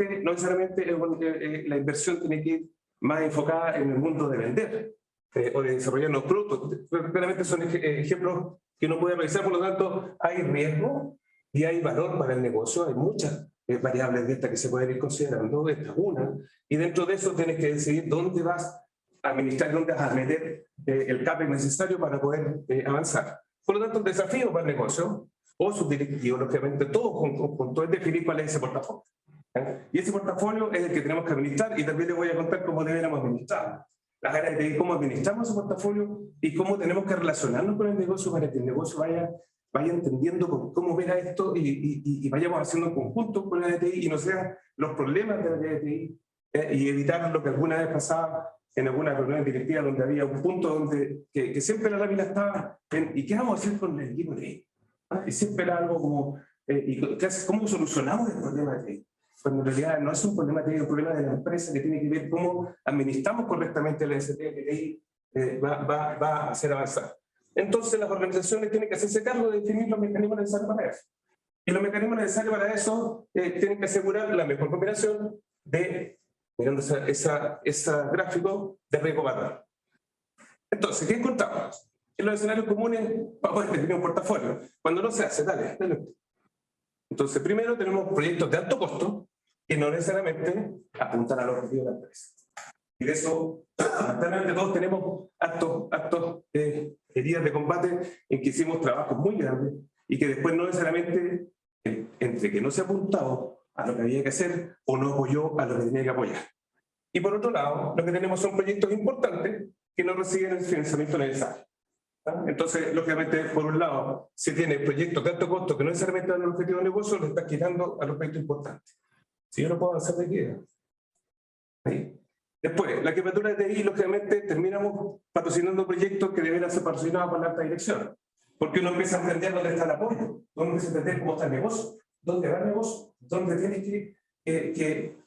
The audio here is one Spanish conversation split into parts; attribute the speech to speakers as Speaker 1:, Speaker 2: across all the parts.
Speaker 1: la inversión tiene que ir más enfocada en el mundo de vender o de desarrollar los productos. Claramente son ejemplos que uno puede realizar, por lo tanto, hay riesgo y hay valor para el negocio, hay muchas variables de estas que se pueden ir considerando, esta es una, y dentro de eso tienes que decidir dónde vas a administrar, dónde vas a meter el CAPEX necesario para poder avanzar. Por lo tanto, el desafío para el negocio o sus directivos, lógicamente, todos juntos, es definir cuál es ese portafolio. Y ese portafolio es el que tenemos que administrar, y también les voy a contar cómo deberíamos administrarlo. Las áreas de cómo administramos ese portafolio y cómo tenemos que relacionarnos con el negocio para que el negocio vaya entendiendo cómo ver esto y vayamos haciendo conjunto con la DTI y no sean los problemas de la DTI y evitar lo que alguna vez pasaba en alguna reunión directiva donde había un punto donde que siempre la lámina estaba en ¿y qué vamos a hacer con el equipo de DTI? Y siempre era algo como ¿cómo solucionamos el problema de DTI? Cuando en realidad no es un problema de DTI, es un problema de la empresa que tiene que ver cómo administramos correctamente el ST que DTI va a hacer avanzar. Entonces las organizaciones tienen que hacerse cargo de definir los mecanismos necesarios para eso. Y los mecanismos necesarios para eso tienen que asegurar la mejor combinación de, mirando ese gráfico, de riesgo valor. Entonces, ¿qué encontramos? En los escenarios comunes para poder definir un portafolio. Cuando no se hace, dale. Entonces, primero tenemos proyectos de alto costo que no necesariamente apuntan a los objetivos de la empresa. Y de eso, lamentablemente todos tenemos actos heridas de combate en que hicimos trabajos muy grandes y que después no necesariamente, entre que no se ha apuntado a lo que había que hacer o no apoyó a lo que tenía que apoyar. Y por otro lado, lo que tenemos son proyectos importantes que no reciben el financiamiento necesario. Entonces, lógicamente, por un lado, si tiene proyectos de alto costo que no necesariamente dan el objetivo de negocio, lo está quitando a los proyectos importantes. Si yo no puedo avanzar de queda. Ahí. Después, la jefatura de TI, lógicamente, terminamos patrocinando proyectos que deberían ser patrocinados por la alta dirección. Porque uno empieza a entender dónde está el apoyo, uno empieza a entender cómo está el negocio, dónde va el negocio, dónde tienes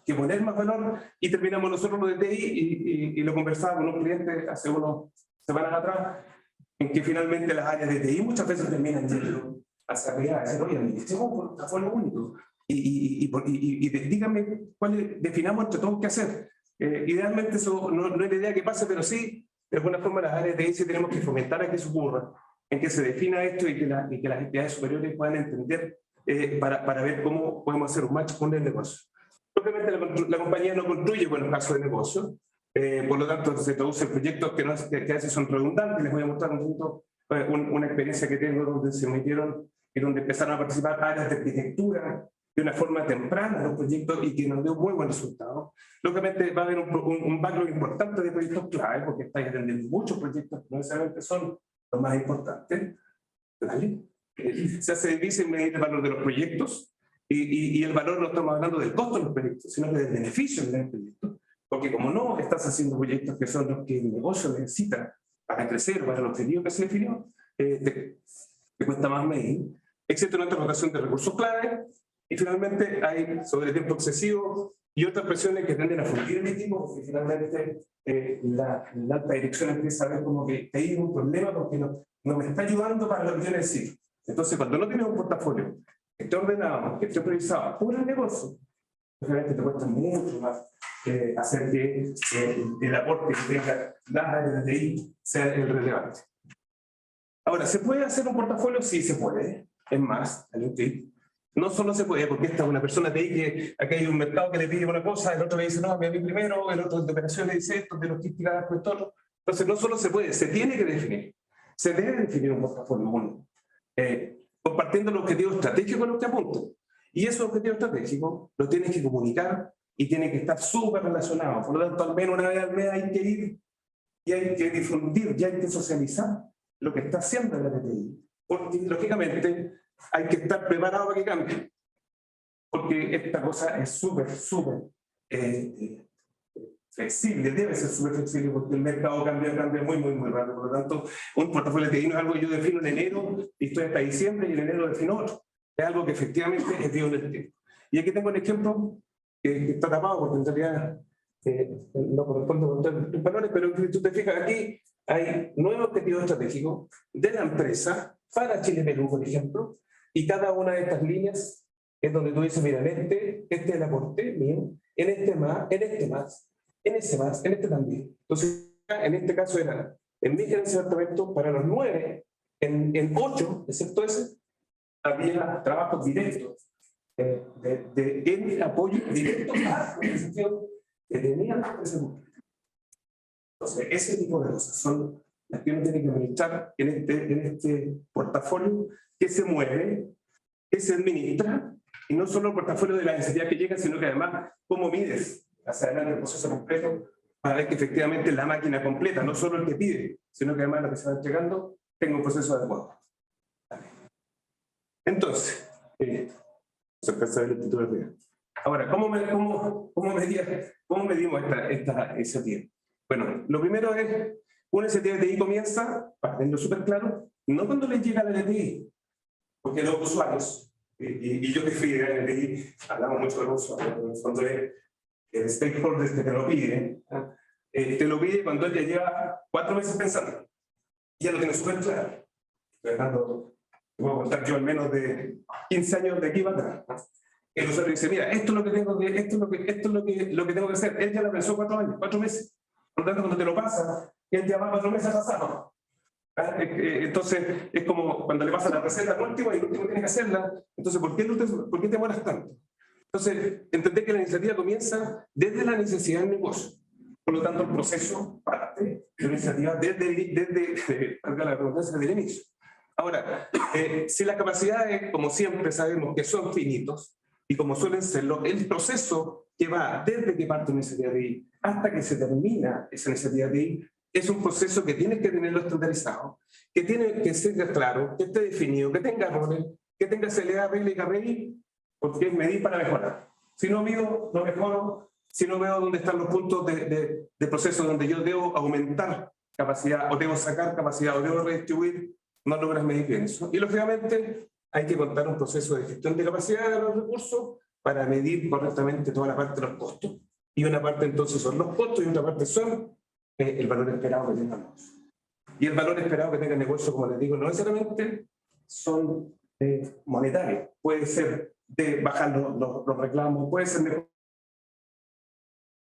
Speaker 1: que poner más valor, y terminamos nosotros lo de TI, y lo conversaba con un cliente hace unas semanas atrás, en que finalmente las áreas de TI muchas veces terminan yendo hacia arriba, decir, oye, administremos un portafolio único, y díganme definamos entre todos qué hacer. Idealmente eso no es la idea que pase, pero sí, de alguna forma las áreas de TI sí tenemos que fomentar a que eso ocurra, en que se defina esto y que las entidades superiores puedan entender para ver cómo podemos hacer un match con el negocio. Obviamente la compañía no construye buenos casos de negocio, por lo tanto se traducen proyectos que a veces son redundantes. Les voy a mostrar una experiencia que tengo donde se metieron y donde empezaron a participar áreas de arquitectura de una forma temprana en los proyectos y que nos dio muy buen resultado. Lógicamente va a haber un backlog importante de proyectos clave porque estáis atendiendo muchos proyectos que no necesariamente son los más importantes. ¿Vale? Se hace difícil medir el valor de los proyectos y el valor no estamos hablando del costo de los proyectos, sino del beneficio de los proyectos. Porque como no estás haciendo proyectos que son los que el negocio necesita para crecer, para el objetivo que se definió, te cuesta más medir. Existe una rotación de recursos clave y finalmente hay sobre tiempo excesivo y otras presiones que tienden a fundir el equipo, porque finalmente la alta dirección empieza a ver como que hay un problema porque no me está ayudando para lo que yo necesito. Entonces, cuando no tienes un portafolio que esté ordenado, que esté priorizado por el negocio, obviamente te cuesta mucho más hacer que el aporte que tenga las áreas de TI sea el relevante. Ahora, ¿se puede hacer un portafolio? Sí, se puede. Es más, hay un tip. No solo se puede, porque esta es una persona TI que acá hay un mercado que le pide una cosa, el otro le dice, no, a mí primero, el otro de operaciones le dice esto, de logística, pues todo. Entonces, no solo se puede, se tiene que definir. Se debe definir un portafolio único, compartiendo los objetivos estratégicos con los que apuntan. Y esos objetivos estratégicos los tienes que comunicar y tienen que estar súper relacionados. Por lo tanto, al menos una vez al mes hay que ir y hay que difundir, y hay que socializar lo que está haciendo la TI. Porque, lógicamente, hay que estar preparado para que cambie. Porque esta cosa es súper flexible, debe ser súper flexible porque el mercado cambia muy rápido. Por lo tanto, un portafolio de TI no es algo que yo defino en enero y estoy hasta diciembre y en enero defino otro. Es algo que efectivamente es vivo en el tiempo. Y aquí tengo un ejemplo que está tapado porque en realidad no corresponde con tus valores, pero si tú te fijas aquí, hay 9 objetivos estratégicos de la empresa para Chile-Perú, por ejemplo, y cada una de estas líneas es donde tú dices, mira, este es el aporte mío, en este más, en este más, en ese más, en este también. Entonces, en este caso era, en mi gerencia de departamento, para los 9, en 8, excepto ese, había trabajos directos, en apoyo directo a la organización que tenía la empresa. Entonces, ese tipo de cosas son las que uno tiene que administrar en este portafolio que se mueve, que se administra, y no solo el portafolio de la necesidad que llega, sino que además cómo mides hacia adelante el proceso completo para ver que efectivamente la máquina completa, no solo el que pide, sino que además lo que se va entregando tenga un proceso adecuado. Entonces, se alcanza a ver el título de arriba. Ahora, ¿cómo medimos esta iniciativa? Bueno, lo primero es, una iniciativa de TI comienza, para tenerlo súper claro, no cuando les llega la LTI, porque los usuarios, y yo que fui de la LTI, hablamos mucho de los usuarios, cuando el stakeholder que te lo pide, te lo pide cuando él ya lleva 4 meses pensando, y ya lo tiene súper claro. Fernando, te voy a contar yo al menos de 15 años de aquí para atrás. El usuario dice, mira, esto es lo que tengo que, lo que tengo que hacer. Él ya lo pensó 4 años, 4 meses. Por lo tanto, cuando te lo pasa, él ya va 4 meses pasado. Entonces, es como cuando le pasa la receta al último y el último tiene que hacerla. Entonces, ¿por qué te demoras tanto? Entonces, entender que la iniciativa comienza desde la necesidad del negocio. Por lo tanto, el proceso parte de la iniciativa desde el inicio. Ahora, si las capacidades, como siempre sabemos que son finitos, y como suelen serlo, el proceso que va desde que parte una iniciativa de I hasta que se termina esa iniciativa de I, es un proceso que tienes que tenerlo estandarizado, que tiene que ser claro, que esté definido, que tenga roles, que tenga celebridad, regla y carrera, porque es medir para mejorar. Si no mido, no mejoro. Si no veo dónde están los puntos de proceso donde yo debo aumentar capacidad, o debo sacar capacidad, o debo redistribuir, no logras medir bien eso. Y lógicamente hay que contar un proceso de gestión de capacidad de los recursos para medir correctamente toda la parte de los costos. Y una parte entonces son los costos y otra parte son el valor esperado que tengamos. Y el valor esperado que tenga el negocio, como les digo, no necesariamente son monetarios. Puede ser de bajar los reclamos, puede ser mejor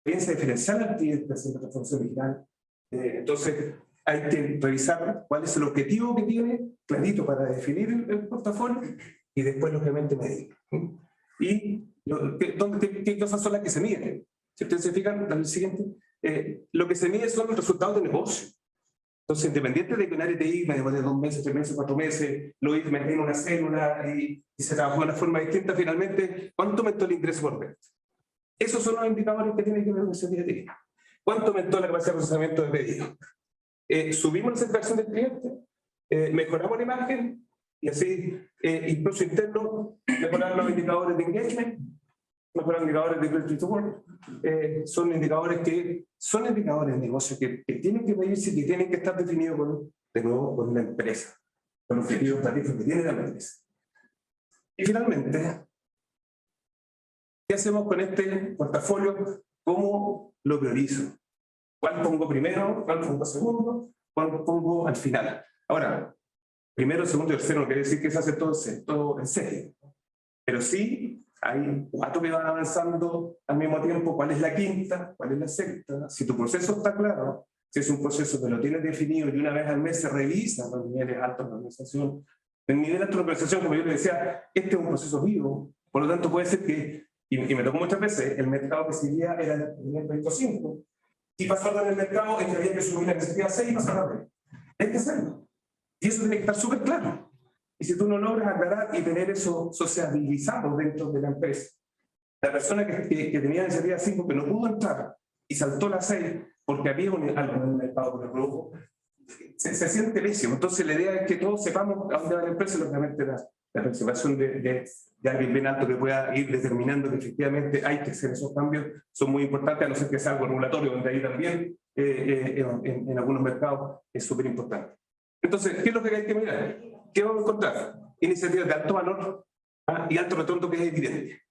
Speaker 1: experiencia diferencial de la transformación digital. Entonces, hay que revisar cuál es el objetivo que tiene, clarito, para definir el portafolio y después, lógicamente, medir. Y qué cosas son las que se miden. Si ustedes se fijan, al siguiente, lo que se mide son los resultados de negocio. Entonces, independiente de que un área de TI me demore 2 meses, 3 meses, 4 meses, lo hice meter en una célula y se trabajó de una forma distinta, finalmente, ¿cuánto aumentó el ingreso por venta? Esos son los indicadores que tienen que ver con ese día a día. ¿Cuánto aumentó la capacidad de procesamiento de pedidos? Subimos la satisfacción del cliente, mejoramos la imagen y así, incluso interno, mejorar los indicadores de engagement, mejorar los indicadores de Great to Work. Son indicadores de negocio que tienen que medirse y que tienen que estar definidos de nuevo con la empresa, con los objetivos estratégicos que tiene la empresa. Y finalmente, ¿qué hacemos con este portafolio? ¿Cómo lo priorizo? ¿Cuál pongo primero? ¿Cuál pongo segundo? ¿Cuál pongo al final? Ahora, primero, segundo y tercero no quiere decir que se hace todo en serie. Pero sí, hay 4 que van avanzando al mismo tiempo. ¿Cuál es la quinta? ¿Cuál es la sexta? Si tu proceso está claro, si es un proceso que lo tienes definido y una vez al mes se revisa los niveles altos de la organización, el nivel alto de la organización, como yo le decía, este es un proceso vivo. Por lo tanto, puede ser que, y me tocó muchas veces, el mercado que seguía era el nivel 25. Y pasando en el mercado en que había que subir la necesidad 6 y pasar a 3. Hay que hacerlo. Y eso tiene que estar súper claro. Y si tú no logras aclarar y tener eso sociabilizado dentro de la empresa, la persona que tenía necesidad 5 que no pudo entrar y saltó la 6 porque había algo en el mercado que lo produjo, se siente pésimo. Entonces la idea es que todos sepamos a dónde va la empresa y lógicamente la participación de alguien bien alto que pueda ir determinando que efectivamente hay que hacer esos cambios son muy importantes, a no ser que sea algo regulatorio, donde ahí también en algunos mercados es súper importante. Entonces, ¿qué es lo que hay que mirar? ¿Qué vamos a encontrar? Iniciativas de alto valor y alto retorno que es evidente.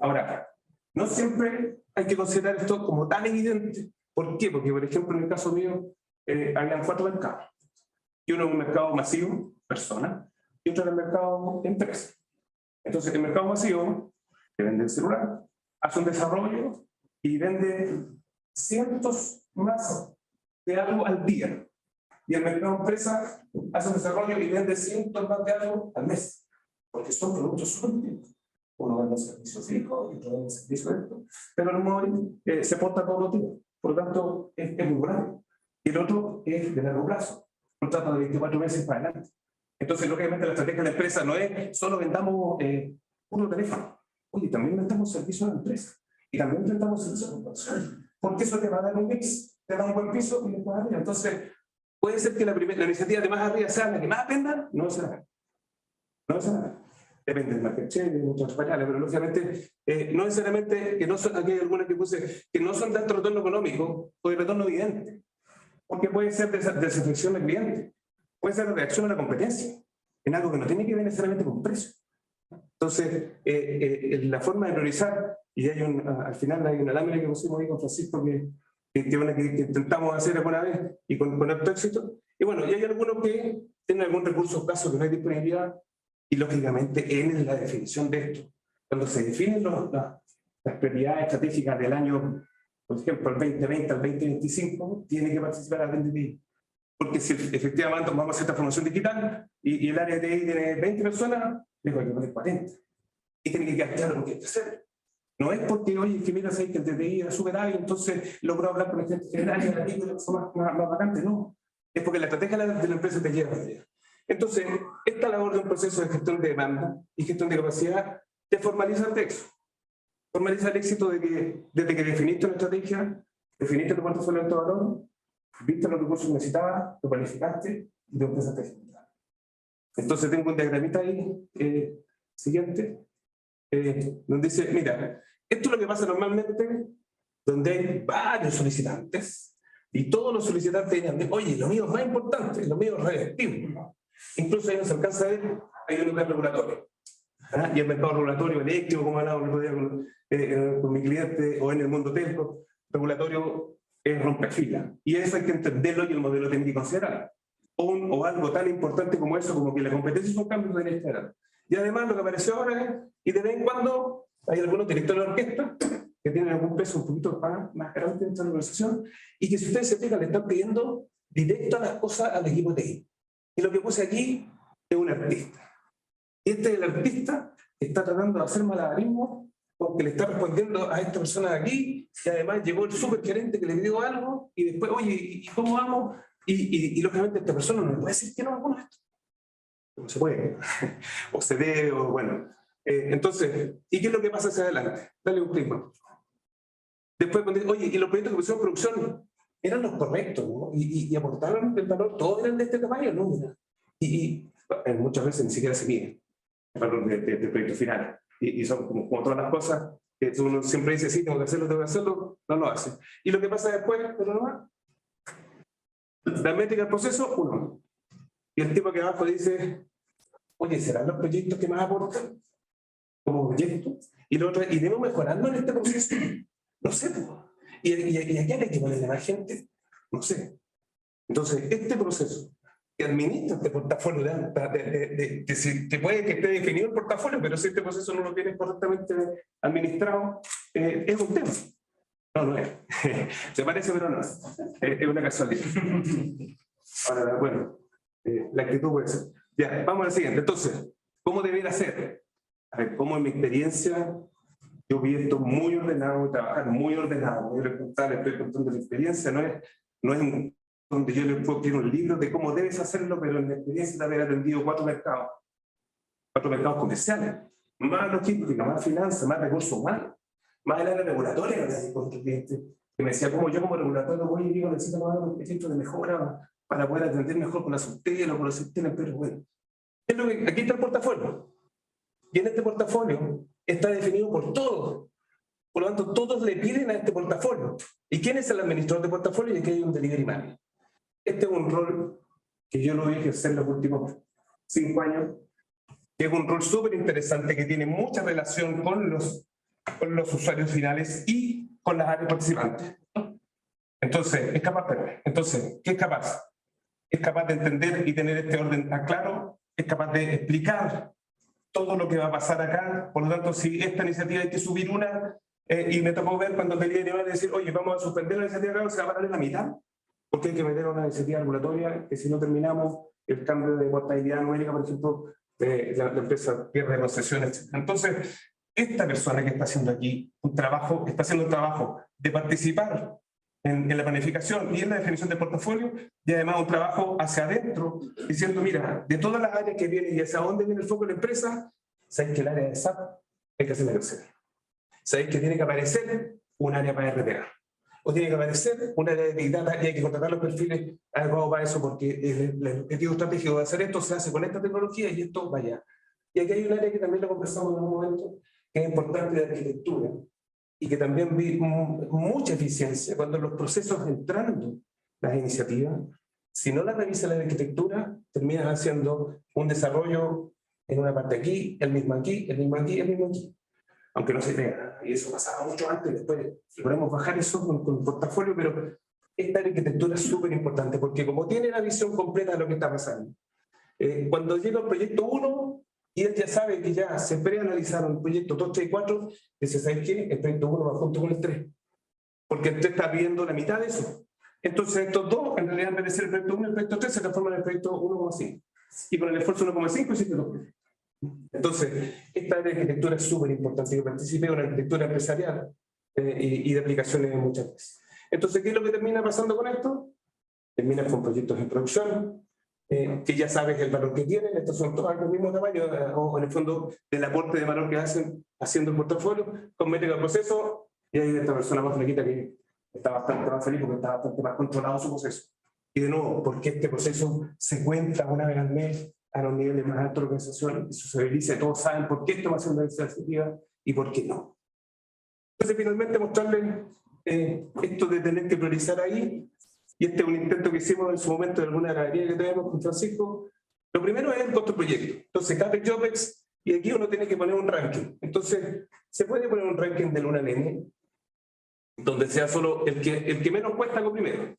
Speaker 1: Ahora, no siempre hay que considerar esto como tan evidente. ¿Por qué? Porque, por ejemplo, en el caso mío, habían 4 mercados. Y uno es un mercado masivo, persona, y otro es el mercado empresa. Entonces, el mercado masivo, que vende el celular, hace un desarrollo y vende cientos más de algo al día. Y el mercado empresa hace un desarrollo y vende cientos más de algo al mes. Porque son productos súper distintos. Uno vende servicios fijos y otro vende servicios de esto. Pero el móvil se porta todos los días. Por lo tanto, es muy grande. Y el otro es de largo plazo. Un trato de 24 meses para adelante. Entonces, lógicamente, la estrategia de la empresa no es solo vendamos puro teléfono. Oye, también vendamos servicios a la empresa. Y también vendamos servicios a la corporación. Porque eso te va a dar un mix. Te da un buen piso y después arriba. Entonces, puede ser que la iniciativa de más arriba sea la que más venda, no será. No será. Depende del market share, de muchas variables, pero lógicamente no necesariamente que no son, aquí hay algunas que puse, que no son de alto retorno económico o de retorno evidente, porque puede ser desatención del cliente, puede ser reacción a la competencia, en algo que no tiene que ver necesariamente con precio. Entonces, la forma de priorizar, y hay al final hay una lámina que pusimos ahí con Francisco que intentamos hacer alguna vez y con alto éxito, y bueno, y hay algunos que tienen algún recurso escaso que no hay disponibilidad. Y lógicamente en la definición de esto, cuando se definen las prioridades estratégicas del año, por ejemplo, el 2020 al 2025, tiene que participar la gente de TI. Porque si efectivamente vamos a hacer transformación digital y el área de TI tiene 20 personas, luego hay que poner 40. Y tiene que quedar claro lo que hay que hacer. No es porque, oye, que mira, sé que el DTI era súper hábil, entonces logró hablar con la gente general y el artículo más vacante. No. Es porque la estrategia de la empresa te lleva a la idea. Entonces, esta labor de un proceso de gestión de demanda y gestión de capacidad te formaliza el texto. Formaliza el éxito de que desde que definiste una estrategia, definiste tu portafolio de alto valor, viste los recursos que necesitabas, lo planificaste y te empezaste a ejecutar. Entonces tengo un diagramita ahí, siguiente, donde dice, mira, esto es lo que pasa normalmente donde hay varios solicitantes y todos los solicitantes dirán, oye, lo mío es más importante, lo mío es reactivo. Incluso ahí no se alcanza a ver, hay un lugar regulatorio. Y el mercado regulatorio eléctrico, como hablaba el otro día con mi cliente, o en el mundo telco, regulatorio es rompefila. Y eso hay que entenderlo y el modelo tiene que considerar. O algo tan importante como eso, como que la competencia es un cambio de general. Y además lo que apareció ahora es, y de vez en cuando hay algunos directores de orquesta que tienen algún peso un poquito más grande dentro de la organización, y que si ustedes se fijan le están pidiendo directo a las cosas al equipo TI. Y lo que puse aquí es un artista. Y el artista está tratando de hacer malabarismo porque le está respondiendo a esta persona de aquí, y además llegó el supergerente que le pidió algo, y después, oye, ¿y cómo vamos? Y lógicamente esta persona no le puede decir que no a alguno de esto. No se puede. O se debe, o bueno. Entonces, ¿y qué es lo que pasa hacia adelante? Dale un clic más. Después, oye, y los proyectos que pusieron en producción eran los correctos, ¿no? Y aportaron el valor, todos eran de este tamaño, ¿no? Y muchas veces ni siquiera se mide el valor del proyecto final. Y son como todas las cosas que uno siempre dice, sí, tengo que hacerlo, no lo hace. Y lo que pasa después, pero no va. La métrica del proceso, 1. Y el tipo que abajo dice, oye, ¿serán los proyectos que más aportan como proyecto? Y lo otro, ¿y debemos mejorarlo en este proceso? No sé. ¿Y a quién hay que ponerle más gente? No sé. Entonces, este proceso que administra este portafolio, que puede que esté definido el portafolio, pero si este proceso no lo tiene correctamente administrado, es un tema. No es. Se parece, pero no es. Es una casualidad. Ahora, bueno, la actitud puede ser. Ya, vamos al siguiente. Entonces, ¿cómo debería ser? A ver, ¿cómo en mi experiencia yo vi esto muy ordenado, trabajar muy ordenado? Voy a contar, estoy contando la experiencia, no es donde yo le puedo escribir un libro de cómo debes hacerlo, pero en mi experiencia de haber atendido 4 mercados comerciales, más logística, más finanzas, más recursos humanos, más el área regulatoria, que me decía, como yo como regulatorio voy y digo, necesito más un proyecto de mejora para poder atender mejor con la subtela, con los sistemas, pero bueno. Aquí está el portafolio. Y en este portafolio está definido por todos. Por lo tanto, todos le piden a este portafolio. ¿Y quién es el administrador de portafolio? Y aquí hay un delivery manager. Este es un rol que yo lo vi ejercer los últimos 5 años, que es un rol súper interesante, que tiene mucha relación con los usuarios finales y con las áreas participantes. Entonces, ¿qué es capaz? Es capaz de entender y tener este orden tan claro, es capaz de explicar todo lo que va a pasar acá. Por lo tanto, si esta iniciativa hay que subir una, y me tocó ver cuando quería llevar decir, oye, vamos a suspender la iniciativa acá, se va a parar en la mitad, porque hay que meter una iniciativa regulatoria que si no terminamos el cambio de portabilidad numérica, por ejemplo, la empresa pierde concesiones. Entonces, esta persona que está haciendo aquí un trabajo, está haciendo un trabajo de participar en la planificación y en la definición del portafolio, y además un trabajo hacia adentro, diciendo, mira, de todas las áreas que vienen y hacia dónde viene el foco de la empresa, sabéis que el área de SAP hay que hacerla crecer. Sabéis que tiene que aparecer un área para RPA. O tiene que aparecer un área de Big Data y hay que contratar los perfiles adecuados para eso, porque el objetivo estratégico de hacer esto se hace con esta tecnología y esto vaya. Y aquí hay un área que también lo conversamos en un momento, que es importante, de arquitectura, y que también vi mucha eficiencia cuando los procesos entrando las iniciativas, si no las revisa la arquitectura, terminas haciendo un desarrollo en una parte aquí, el mismo aquí, el mismo aquí, el mismo aquí. Aunque no se crea, y eso pasaba mucho antes, después podemos bajar eso con el portafolio, pero esta arquitectura es súper importante, porque como tiene la visión completa de lo que está pasando, cuando llega el proyecto 1, y él ya sabe que ya se preanalizaron el proyecto 2, 3 y 4, dice, ¿sabes qué? El proyecto 1 va junto con el 3, porque el 3 está pidiendo la mitad de eso. Entonces estos dos, en realidad, en vez de ser el proyecto 1, el proyecto 3 se transforman en el proyecto 1,5. Y con el esfuerzo 1,5 hiciste 2. Entonces, esta arquitectura es súper importante. Yo participé en una arquitectura empresarial y de aplicaciones muchas veces. Entonces, ¿qué es lo que termina pasando con esto? Termina con proyectos en producción, que ya sabes el valor que tienen, estos son todos del mismo tamaño, o en el fondo del aporte de valor que hacen haciendo el portafolio, con método de proceso, y hay esta persona más flaquita que está bastante más feliz porque está bastante más controlado su proceso. Y de nuevo, porque este proceso se cuenta una vez al mes a los niveles más altos de la organización, y se dice, todos saben por qué estamos haciendo esta iniciativa y por qué no. Entonces, finalmente, mostrarles esto de tener que priorizar ahí, y este es un intento que hicimos en su momento de alguna galería que tenemos con Francisco. Lo primero es el costo del proyecto. Entonces, CAPEX, OPEX, y aquí uno tiene que poner un ranking. Entonces, se puede poner un ranking del 1 al N, donde sea solo el que menos cuesta lo primero,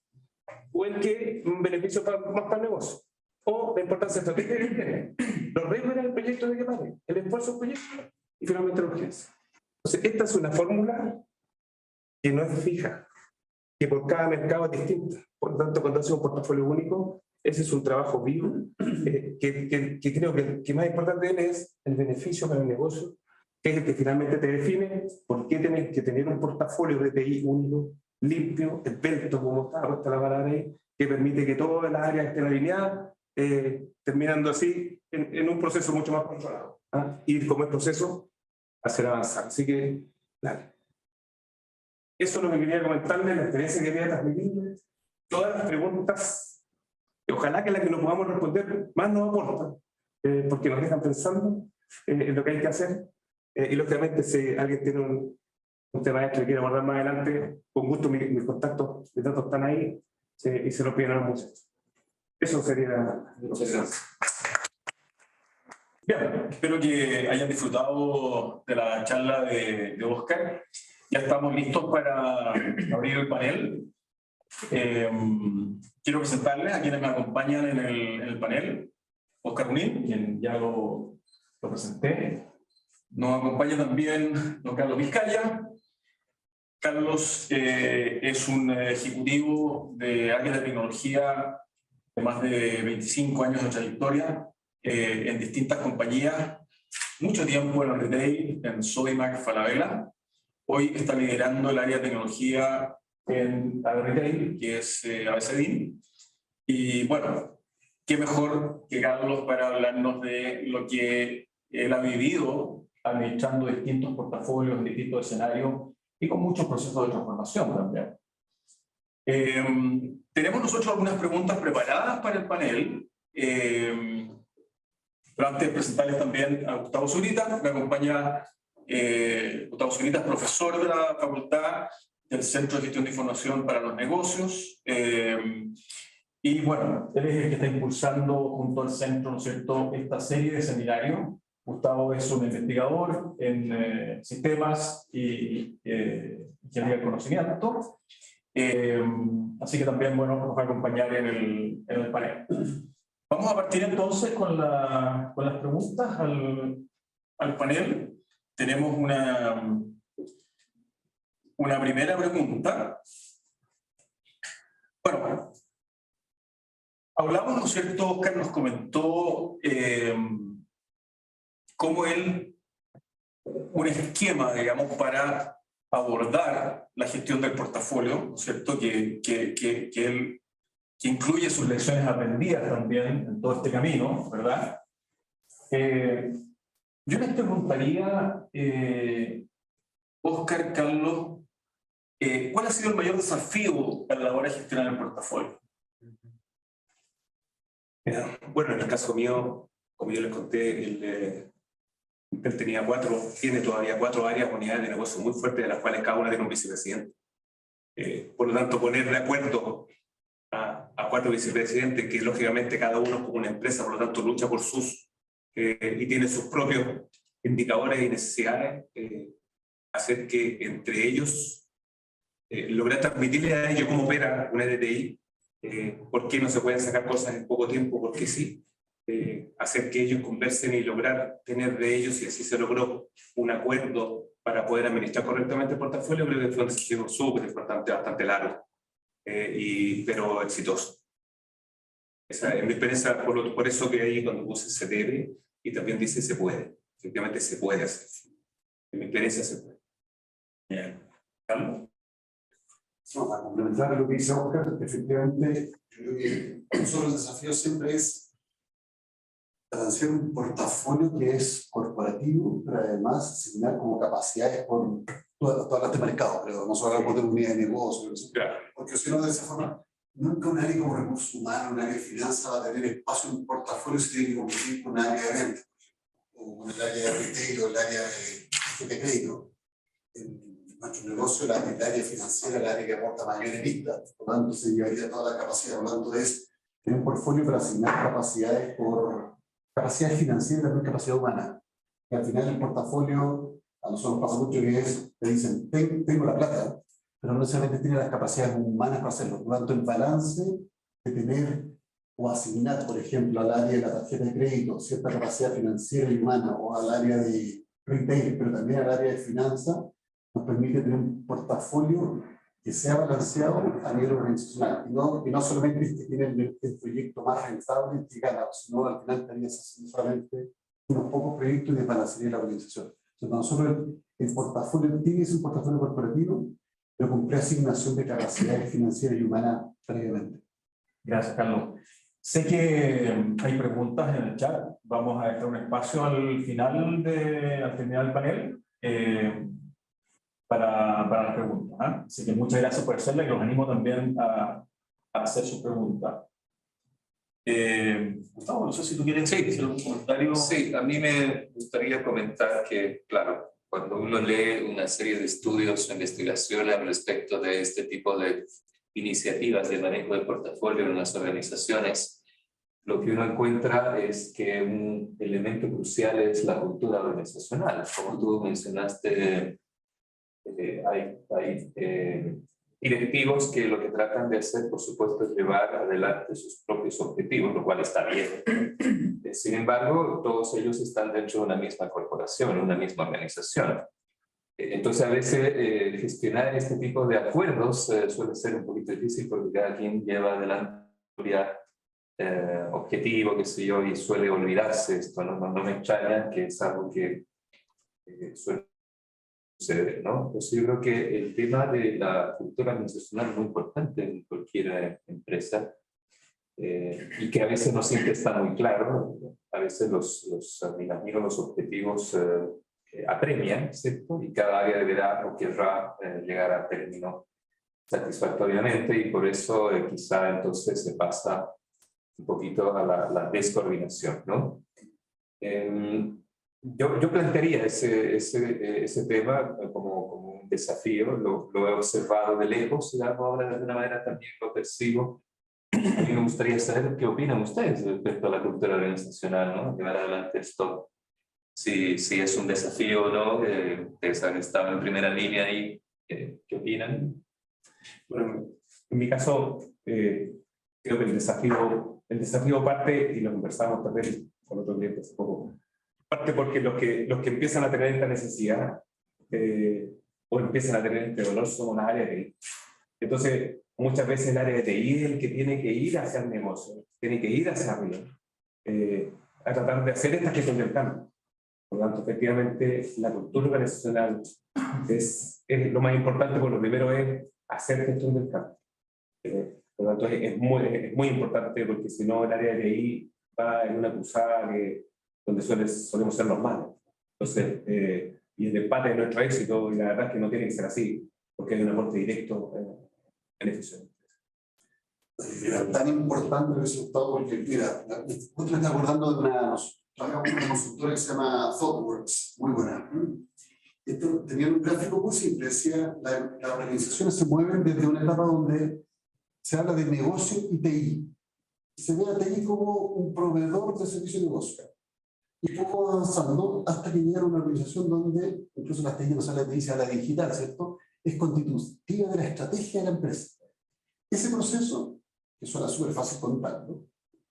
Speaker 1: o el que un beneficio más para el negocio, o la importancia estratégica que tiene, los riesgos del proyecto de que pare, el esfuerzo del proyecto y finalmente la urgencia. Entonces, esta es una fórmula que no es fija, que por cada mercado es distinta. Por lo tanto, cuando haces un portafolio único, ese es un trabajo vivo, que creo que el que más importante es el beneficio para el negocio, que es el que finalmente te define por qué tienes que tener un portafolio de TI único, limpio, esbelto, como está puesta la palabra ahí, que permite que todas las áreas estén alineadas, terminando así en un proceso mucho más controlado. Y como el proceso, hacer avanzar. Así que, dale. Eso es lo que quería comentarles, la experiencia que quería transmitirles. Todas las preguntas, ojalá que las que nos podamos responder más nos aportan, porque nos dejan pensando en lo que hay que hacer. Y lógicamente, si alguien tiene un tema que quiere abordar más adelante, con gusto mis contactos de datos están ahí y se lo piden a los muchachos. Eso sería lo que se hace.
Speaker 2: Bien, espero que hayan disfrutado de la charla de Oscar. Ya estamos listos para abrir el panel. Quiero presentarles a quienes me acompañan en el panel. Oscar Runín, quien ya lo presenté. Nos acompaña también don Carlos Vizcaya. Carlos es un ejecutivo de área de tecnología de más de 25 años de trayectoria en distintas compañías, mucho tiempo en el retail, en Sodimac, Falabella. Hoy está liderando el área de tecnología en retail, que es ABCDIN. Y bueno, qué mejor que Carlos para hablarnos de lo que él ha vivido administrando distintos portafolios en distintos escenarios y con muchos procesos de transformación también. Tenemos nosotros algunas preguntas preparadas para el panel. Pero antes de presentarles también a Gustavo Zurita, me acompaña Gustavo Zurita, es profesor de la Facultad del Centro de Gestión de Información para los Negocios. Y bueno, él es el que está impulsando junto al centro, ¿no es cierto?, esta serie de seminarios. Gustavo es un investigador en sistemas y ingeniería del conocimiento. Así que también, bueno, nos va a acompañar en el panel. Vamos a partir entonces con las preguntas al panel, tenemos una primera pregunta. Bueno, hablamos, ¿no es cierto? Oscar nos comentó cómo él, un esquema, digamos, para abordar la gestión del portafolio, ¿no es cierto? Que incluye sus lecciones aprendidas también en todo este camino, ¿verdad? Yo les preguntaría, Oscar, Carlos, ¿cuál ha sido el mayor desafío a la hora de gestionar el portafolio?
Speaker 1: Bueno, en el caso mío, como yo les conté, él tiene todavía 4 áreas, unidades de negocio muy fuertes, de las cuales cada una tiene un vicepresidente. Por lo tanto, poner de acuerdo a 4 vicepresidentes, que lógicamente cada uno es como una empresa, por lo tanto lucha por y tiene sus propios indicadores y necesidades, hacer que entre ellos lograr transmitirle a ellos cómo opera una DTI, por qué no se pueden sacar cosas en poco tiempo, por qué sí, hacer que ellos conversen y lograr tener de ellos, y así se logró un acuerdo para poder administrar correctamente el portafolio. Creo que fue un desafío súper importante, bastante largo, pero exitoso. Esa es mi experiencia, por eso que ahí cuando puse se debe, y también dice se puede. Efectivamente se puede hacer. En mi experiencia se puede.
Speaker 2: Bien. ¿Carlos?
Speaker 3: No, para complementar lo que dice Oscar, efectivamente, yo creo que uno de los desafíos siempre es balancear un portafolio que es corporativo, pero además asignar como capacidades por todas las de mercado, pero no solo hablamos de unidad de negocio,
Speaker 1: Claro.
Speaker 3: porque si no, de esa forma, nunca un área como recursos humanos, un área de finanzas va a tener espacio en un portafolio si tiene que competir con un área de venta, o con el área de retail o el área de crédito. En nuestro negocio, la área financiera, el área que aporta mayor vista, por lo tanto se llevaría toda la capacidad, por lo tanto es tener un portfolio para asignar capacidades por capacidad financiera y también capacidad humana. Y al final el portafolio, a nosotros pasa mucho que te dicen, tengo la plata, pero no necesariamente tiene las capacidades humanas para hacerlo. Por lo tanto, el balance de tener o asignar, por ejemplo, al área de la tarjeta de crédito cierta capacidad financiera y humana, o al área de retail, pero también al área de finanzas, nos permite tener un portafolio que sea balanceado a nivel organizacional, y no solamente que tiene el proyecto más rentable y gana, sino al final estarías haciendo solamente unos pocos proyectos y desbalancearía la organización. Entonces, para nosotros el portafolio tiene que ser un portafolio corporativo, pero con preasignación de capacidades financieras y humanas previamente.
Speaker 2: Gracias, Carlos. Sé que hay preguntas en el chat. Vamos a dejar un espacio al final del panel para las preguntas. Así que muchas gracias por hacerla y los animo también a hacer sus preguntas. Gustavo, no sé si tú quieres hacer un comentario.
Speaker 4: Sí, a mí me gustaría comentar que, claro, cuando uno lee una serie de estudios o investigaciones respecto de este tipo de iniciativas de manejo de portafolio en las organizaciones, lo que uno encuentra es que un elemento crucial es la cultura organizacional. Como tú mencionaste, hay directivos que lo que tratan de hacer, por supuesto, es llevar adelante sus propios objetivos, lo cual está bien. Sin embargo, todos ellos están dentro de una misma corporación, una misma organización. Entonces, a veces gestionar este tipo de acuerdos suele ser un poquito difícil porque cada quien lleva adelante su objetivo, qué sé yo, y suele olvidarse esto. No me extraña, que es algo que suele suceder, ¿no? Entonces, yo creo que el tema de la cultura organizacional es muy importante en cualquier empresa, y que a veces no siempre está muy claro. A veces los objetivos apremian, ¿cierto? Y cada área deberá o querrá llegar a término satisfactoriamente, y por eso quizá entonces se pasa un poquito a la descoordinación, ¿no? Yo plantearía ese tema como un desafío. Lo he observado de lejos, digamos, ahora de alguna manera también lo percibo. A mí me gustaría saber qué opinan ustedes respecto a la cultura organizacional, ¿no? Llevar adelante esto. Si es un desafío o no, ustedes han estado en primera línea ahí, ¿qué opinan?
Speaker 1: Bueno, en mi caso, creo que el desafío parte, y lo conversamos también con otros clientes hace poco, Parte porque los que empiezan a tener esta necesidad o empiezan a tener este dolor son las áreas de TI. Entonces, muchas veces el área de TI es el que tiene que ir hacia el negocio, tiene que ir hacia arriba, a tratar de hacer esta gestión del cambio. Por lo tanto, efectivamente, la cultura organizacional es lo más importante, porque lo primero es hacer gestión del cambio. Por lo tanto, es muy importante, porque si no, el área de TI va en una cruzada donde solemos ser los malos. Entonces, y el empate de nuestro éxito, y la verdad es que no tiene que ser así, porque hay un aporte directo en beneficio.
Speaker 3: Era tan importante el resultado porque, mira, justo me está acordando de una consultora que se llama ThoughtWorks, muy buena. Esto tenía un gráfico muy simple, decía, las organizaciones se mueven desde una etapa donde se habla de negocio y TI. Se ve a TI como un proveedor de servicio de negocio. Y poco avanzando hasta que llega a una organización donde, incluso las TI no se habla de TI, se habla de digital, ¿cierto? Es constitutiva de la estrategia de la empresa. Ese proceso, que suena súper fácil contarlo,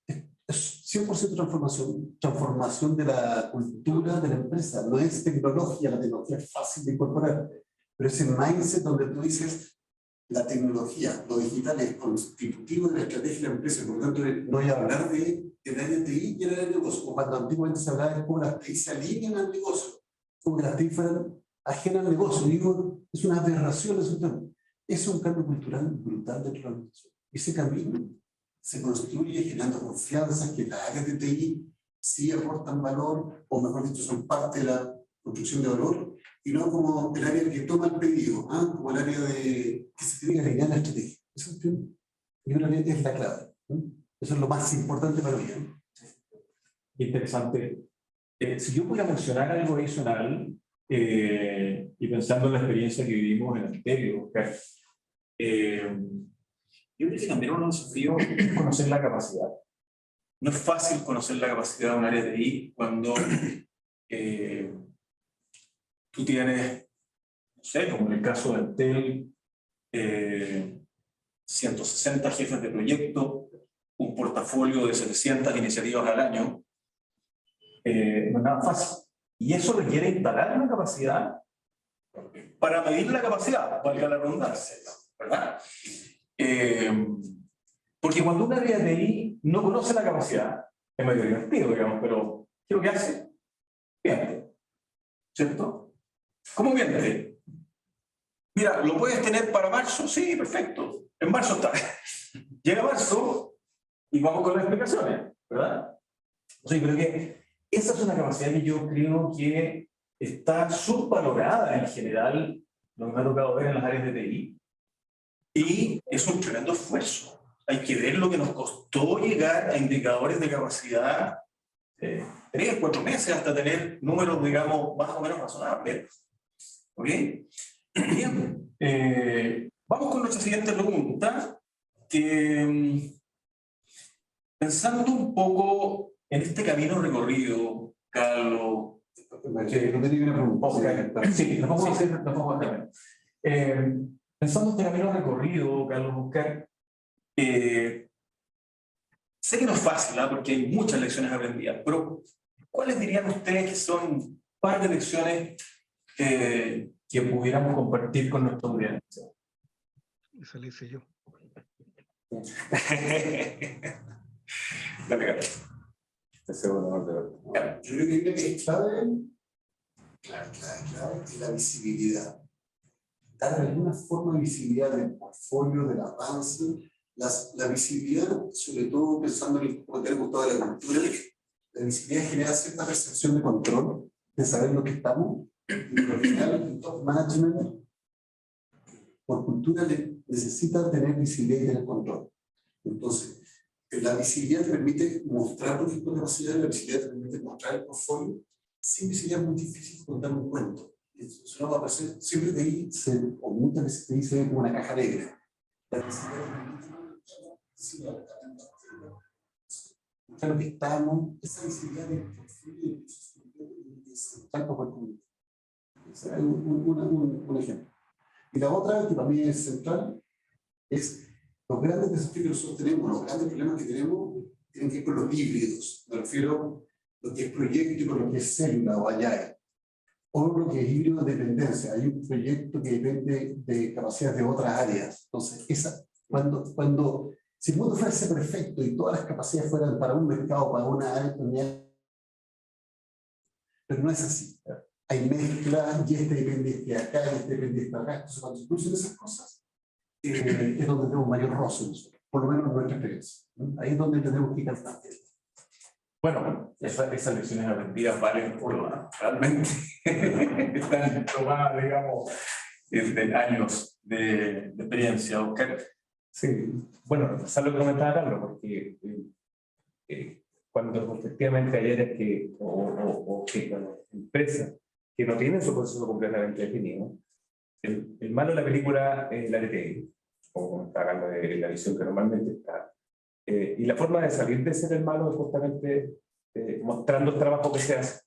Speaker 3: es 100% transformación de la cultura de la empresa. No es tecnología, la tecnología es fácil de incorporar, pero ese mindset donde tú dices, la tecnología, lo digital es constitutivo de la estrategia de la empresa, por lo tanto no voy a hablar del área de TI y el área de negocio, o cuando antiguamente se hablaba de cómo las TI se alinean al negocio, como que las TI fueran ajenas al negocio. Digo, es una aberración ese tema. Es un cambio cultural brutal dentro de la organización. Ese camino se construye generando confianza que las áreas de TI sí aportan valor, o mejor dicho, son parte de la construcción de valor, y no como el área que toma el pedido, como el área que se tiene que alinear la estrategia. Eso yo creo que es la clave. Eso es lo más importante para mí.
Speaker 2: Interesante. Si yo pudiera mencionar algo adicional, y pensando en la experiencia que vivimos en Anterio, yo creo que también un desafío es conocer la capacidad. No es fácil conocer la capacidad de un área de TI cuando tú tienes, no sé, como en el caso de Entel, 160 jefes de proyecto, un portafolio de 700 iniciativas al año. No es nada fácil. Y eso requiere instalar una capacidad para medir la capacidad, valga la redundancia, ¿verdad? Porque cuando un área de TI no conoce la capacidad, es medio divertido, digamos, pero ¿qué es lo que hace? Miente, ¿cierto? ¿Cómo miente? Mira, ¿lo puedes tener para marzo? Sí, perfecto. En marzo está. Llega marzo y vamos con las explicaciones, ¿verdad? O sea, yo creo que esa es una capacidad que yo creo que está subvalorada en general, lo que me ha tocado ver en las áreas de TI, y es un tremendo esfuerzo. Hay que ver lo que nos costó llegar a indicadores de capacidad 3, 4 meses hasta tener números, digamos, más o menos razonables. ¿Ok? Bien. Vamos con nuestra siguiente pregunta. Pensando un poco en este camino recorrido, Carlos. Sí, lo vamos a hacer también. Pensando en este camino recorrido, Carlos Oscar, sé que no es fácil, porque hay muchas lecciones aprendidas, pero ¿cuáles dirían ustedes que son un par de lecciones que pudiéramos compartir con nuestra audiencia?
Speaker 5: Esa le hice yo.
Speaker 1: Dale, Carlos.
Speaker 3: Yo creo que es clave es la visibilidad. Dar de alguna forma visibilidad del portfolio, del avance, la visibilidad, sobre todo pensando en el comentario gustado de la cultura, la visibilidad genera cierta percepción de control, de saber lo que estamos, y al final el top management, por cultura, necesita tener visibilidad y tener control. Entonces, la visibilidad te permite mostrar tu capacidad, la visibilidad te permite mostrar el portfolio. Sin visibilidad es muy difícil contar un cuento. Eso no va a aparecer. Siempre te dice, o muchas veces te dice como una caja negra. La visibilidad te permite mostrar lo que estamos, esa visibilidad del portfolio es central para poder comunicar. Ese es un ejemplo. Y la otra, que también es central, es los grandes desafíos que nosotros tenemos, los grandes problemas que tenemos, tienen que ver con los híbridos. Me refiero lo que es proyecto y con lo que es célula o allá, o lo que es híbrido de dependencia. Hay un proyecto que depende de capacidades de otras áreas. Entonces, si el mundo fuese perfecto y todas las capacidades fueran para un mercado, para una área, pero no es así. Hay mezcla, y este depende de acá, y este depende de acá. Entonces, cuando se producen esas cosas, es donde tenemos mayor roce, por lo menos en nuestra experiencia. Ahí es donde tenemos que ir cantando.
Speaker 2: Bueno, esas lecciones aprendidas valen oro, ¿no? Realmente están probadas, digamos, de años de experiencia. Oscar.
Speaker 1: Sí, bueno, es algo que comentaba Carlos, porque cuando efectivamente hay áreas que, bueno, empresas que no tienen su proceso completamente definido, el malo de la película es la DTI, o como está hablando de la visión que normalmente está. Y la forma de salir de ser el malo es justamente mostrando el trabajo que se hace.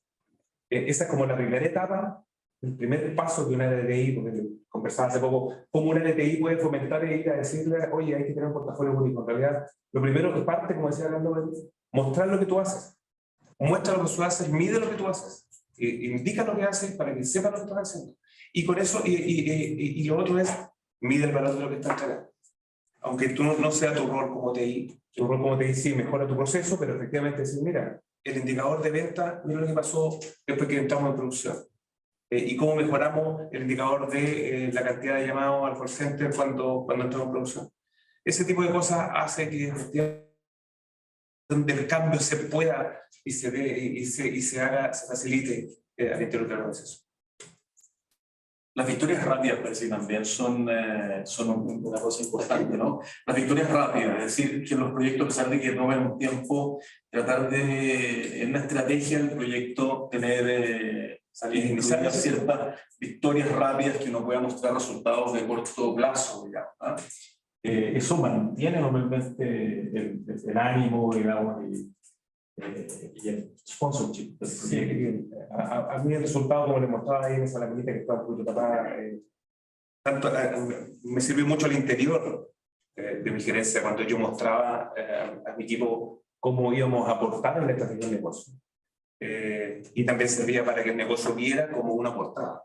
Speaker 1: Esa es como la primera etapa, el primer paso de una DTI, porque conversaba hace poco, cómo una DTI puede fomentar e ir a decirle, oye, hay que tener un portafolio único. En realidad, lo primero que parte, como decía Carlos, es mostrar lo que tú haces. Muestra lo que tú haces, mide lo que tú haces, indica lo que haces para que sepa lo que estás haciendo. Y con eso, y lo otro es, mide el valor de lo que estás entregando. Aunque tú no sea tu rol como TI, tu rol como TI sí mejora tu proceso, pero efectivamente decir, mira, el indicador de venta, mira lo que pasó después que entramos en producción. Y cómo mejoramos el indicador de la cantidad de llamados al call center cuando entramos en producción. Ese tipo de cosas hace que el cambio se pueda y se dé y se haga, se facilite al interior del proceso.
Speaker 2: Las victorias rápidas, parece que también son una cosa importante, ¿no? Las victorias rápidas, es decir, que los proyectos, a pesar de que tomen un tiempo, tratar de, en una estrategia del proyecto, tener, iniciar ciertas victorias rápidas que uno pueda mostrar resultados de corto plazo, digamos, ¿no? Eso mantiene normalmente el ánimo, digamos, y el sponsorship del proyecto.
Speaker 1: Sí, a mí el resultado, como les mostraba ahí en esa laminita que estaba un poquito tapada, tanto, me sirvió mucho al interior de mi gerencia cuando yo mostraba a mi equipo cómo íbamos a aportar en la estrategia del negocio. Y también servía para que el negocio viera como una portada.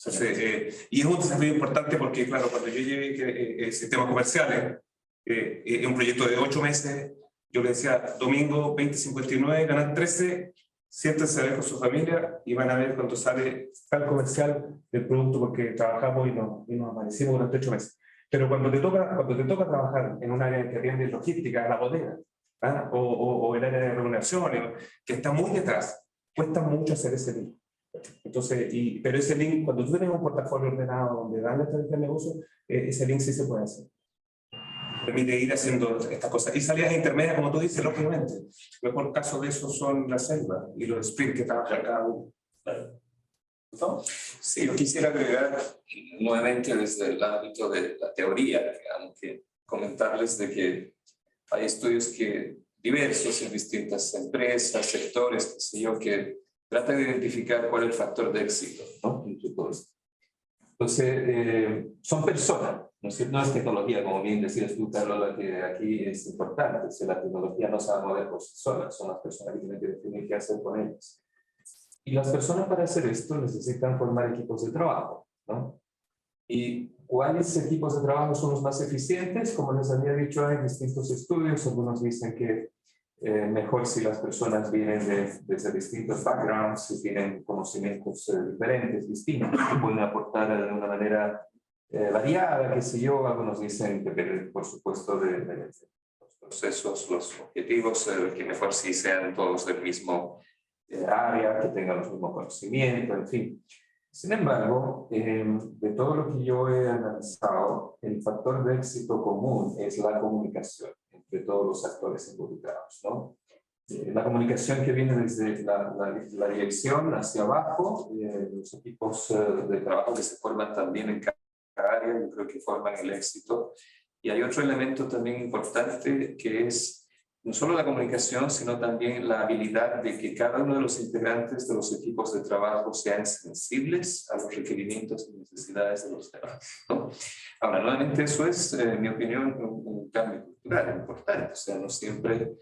Speaker 1: Entonces, y es un desafío importante porque, claro, cuando yo llevé sistemas comerciales, un proyecto de 8 meses, yo le decía, domingo 20:59, ganan 13, siéntense a ver con su familia y van a ver cuando sale tal comercial del producto porque trabajamos y nos amanecimos durante 8 meses. Pero cuando te toca trabajar en un área que atiende logística, la bodega, ¿ah? o el área de remuneración, que está muy detrás, cuesta mucho hacer ese link. Entonces, pero ese link, cuando tú tienes un portafolio ordenado donde dan la estrategia de negocio, ese link sí se puede hacer. Permite ir haciendo estas cosas. Y salidas intermedias, como tú dices, lógicamente. El mejor caso de eso son las selvas y los sprints que trabajan cada uno.
Speaker 4: ¿No? Sí, yo quisiera agregar nuevamente desde el ámbito de la teoría, digamos, que comentarles de que hay estudios diversos en distintas empresas, sectores, qué sé yo, que tratan de identificar cuál es el factor de éxito, ¿no? Entre todo esto. Entonces, son personas, ¿no es cierto? No es tecnología, como bien decías tú, Carlos, la que aquí es importante. Si la tecnología no se va a mover por sí sola, son las personas que tienen que definir qué hacer con ellas. Y las personas para hacer esto necesitan formar equipos de trabajo, ¿no? ¿Y cuáles equipos de trabajo son los más eficientes? Como les había dicho, hay distintos estudios. Algunos dicen que mejor si las personas vienen desde distintos backgrounds, si tienen conocimientos diferentes, distintos, que pueden aportar de una manera variada, qué sé yo. Algunos dicen que, por supuesto, de los procesos, los objetivos, que mejor si sean todos del mismo área, que tengan los mismos conocimientos, en fin. Sin embargo, de todo lo que yo he analizado, el factor de éxito común es la comunicación entre todos los actores involucrados, ¿no? La comunicación que viene desde la dirección hacia abajo, los equipos de trabajo que se forman también en cada área, yo creo que forman el éxito. Y hay otro elemento también importante que es no solo la comunicación, sino también la habilidad de que cada uno de los integrantes de los equipos de trabajo sean sensibles a los requerimientos y necesidades de los demás, ¿no? Ahora, nuevamente eso es, en mi opinión, un cambio cultural cultural importante, o sea, no siempre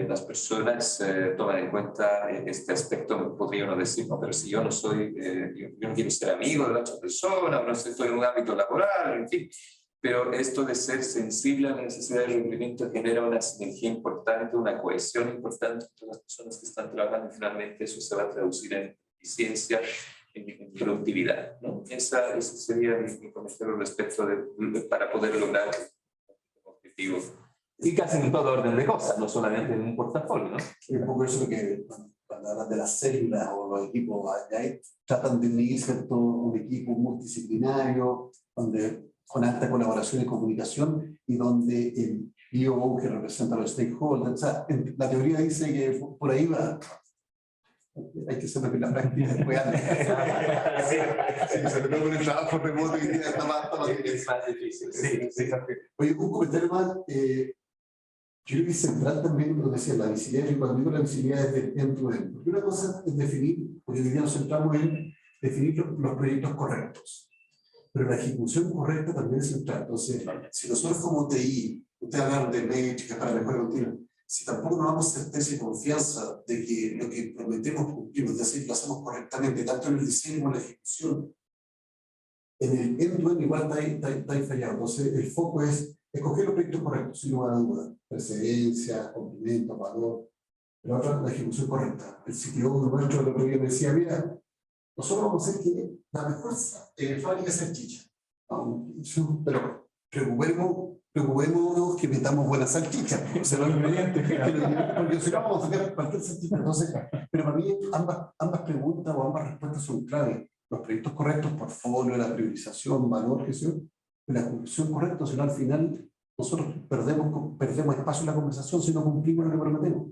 Speaker 4: las personas toman en cuenta este aspecto. Podría uno decir, no, pero si yo no soy, yo no quiero ser amigo de la otra persona, o no sé, estoy en un ámbito laboral, en fin. Pero esto de ser sensible a la necesidad de rendimiento genera una sinergia importante, una cohesión importante entre las personas que están trabajando, y finalmente eso se va a traducir en eficiencia, en productividad, ¿no? Ese sería mi comentario respecto para poder lograr el objetivo. Y casi en todo orden de cosas, no solamente en un portafolio, ¿no?
Speaker 3: Y un poco eso que cuando hablan de las células o los equipos Agile, tratan de unir, ¿cierto?, un equipo multidisciplinario, donde con alta colaboración y comunicación, y donde el PO que representa a los stakeholders, o sea, la teoría dice que por ahí va. Hay que hacerlo en la práctica después. Sí, sobre todo con el trabajo remoto y está más
Speaker 4: es más difícil. Sí.
Speaker 3: Oye, un comentario más. Yo creo que es central también lo que decía, la visibilidad, y cuando digo la visibilidad es de end-to-end. Porque una cosa es definir, porque hoy día nos centramos en definir los proyectos correctos, pero la ejecución correcta también es central. Entonces, si nosotros como TI, ustedes hablan de métricas para mejora continua, si tampoco nos damos certeza y confianza de que lo que prometemos cumplimos, es decir, lo hacemos correctamente, tanto en el diseño como en la ejecución, en el end-to-end igual está ahí fallado. Entonces, el foco es escoger los proyectos correctos, sin lugar a duda. Precedencia, cumplimiento, valor. La otra, la ejecución correcta. El CTO nuestro el otro día me decía, mira, nosotros vamos a hacer que la mejor fábrica sea salchicha. ¿No? Pero preocupémonos que metamos buena salchicha. O sea, los ingredientes. Porque si no vamos a sacar cualquier salchicha. Entonces, pero para mí ambas preguntas o ambas respuestas son clave. Los proyectos correctos, portfolio, la priorización, valor, gestión, la ejecución correcta, si no al final nosotros perdemos espacio en la conversación si no cumplimos lo que prometemos.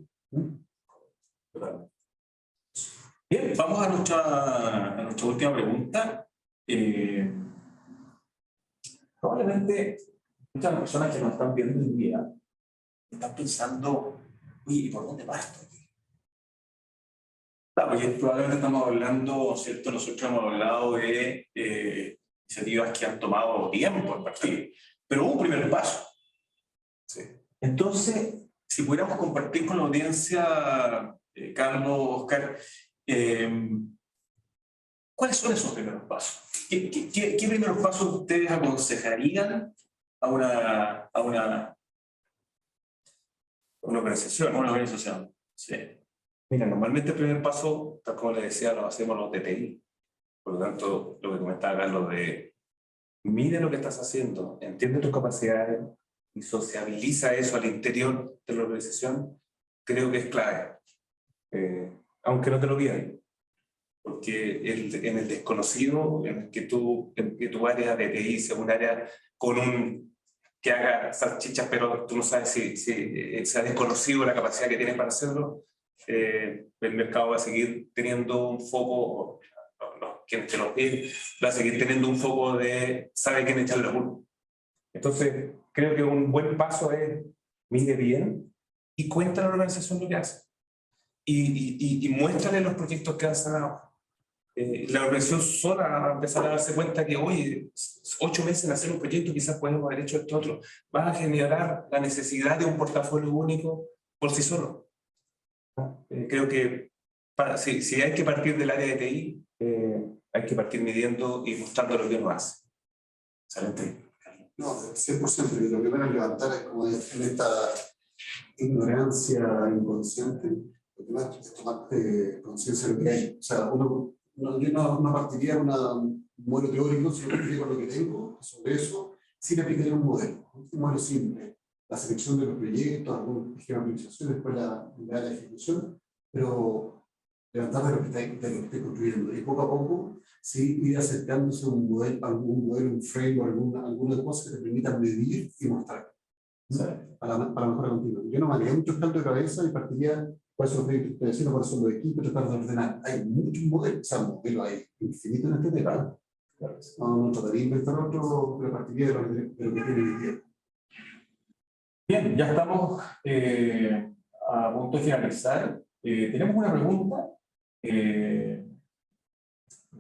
Speaker 2: Bien, vamos a nuestra última pregunta. Probablemente muchas personas que nos están viendo hoy día están pensando, uy, ¿y por dónde parto? Claro, porque probablemente estamos hablando, ¿cierto? Nosotros hemos hablado de iniciativas que han tomado tiempo en partir, pero hubo un primer paso. Sí. Entonces, si pudiéramos compartir con la audiencia, Carlos, Oscar, ¿cuáles son esos primeros pasos? ¿Qué primeros pasos ustedes aconsejarían a una organización? Una organización, sí. Mira, normalmente el primer paso, tal como les decía, lo hacemos los de TI. Por lo tanto, lo que comentaba Carlos de mide lo que estás haciendo, entiende tus capacidades y sociabiliza eso al interior de la organización, creo que es clave. Aunque no te lo pidan. Porque en el desconocido, en que tu área de TI sea un área que haga salchichas, pero tú no sabes si sea desconocido la capacidad que tienes para hacerlo, el mercado va a seguir teniendo un foco, quien te lo pide, va a seguir teniendo un foco de sabe quién echarle la culpa. Entonces, creo que un buen paso es mide bien y cuéntale a la organización lo que hace. Y muéstrale los proyectos que han sacado. La organización sola va a empezar a darse cuenta que, oye, 8 meses en hacer un proyecto, quizás podemos haber hecho esto otro. Va a generar la necesidad de un portafolio único por sí solo. Creo que si hay que partir del área de TI, hay que partir midiendo y mostrando lo que uno hace. Excelente.
Speaker 3: No, 100%. Y lo primero es levantar es como en esta ignorancia inconsciente, lo primero es tomar conciencia de lo que hay. O sea, yo no partiría de un modelo teórico, sino partiría con lo que tengo, sobre eso, sin aplicar un modelo simple. La selección de los proyectos, algún esquema de priorización, después la ejecución, pero levantar de lo que esté construyendo. Y poco a poco, sí, ir acercándose a un modelo, un framework, alguna cosa que te permita medir y mostrar. Para mejora continua. Yo no me haría mucho caldo de cabeza y partiría cuáles son los proyectos que decimos, cuáles son los equipos, tratar de ordenar. Hay muchos modelos, o sea, modelos hay infinitos en este tema. No trataría de inventar otro, pero partiría de lo que tiene el tiempo.
Speaker 2: Bien, ya estamos a punto de finalizar. Tenemos una pregunta.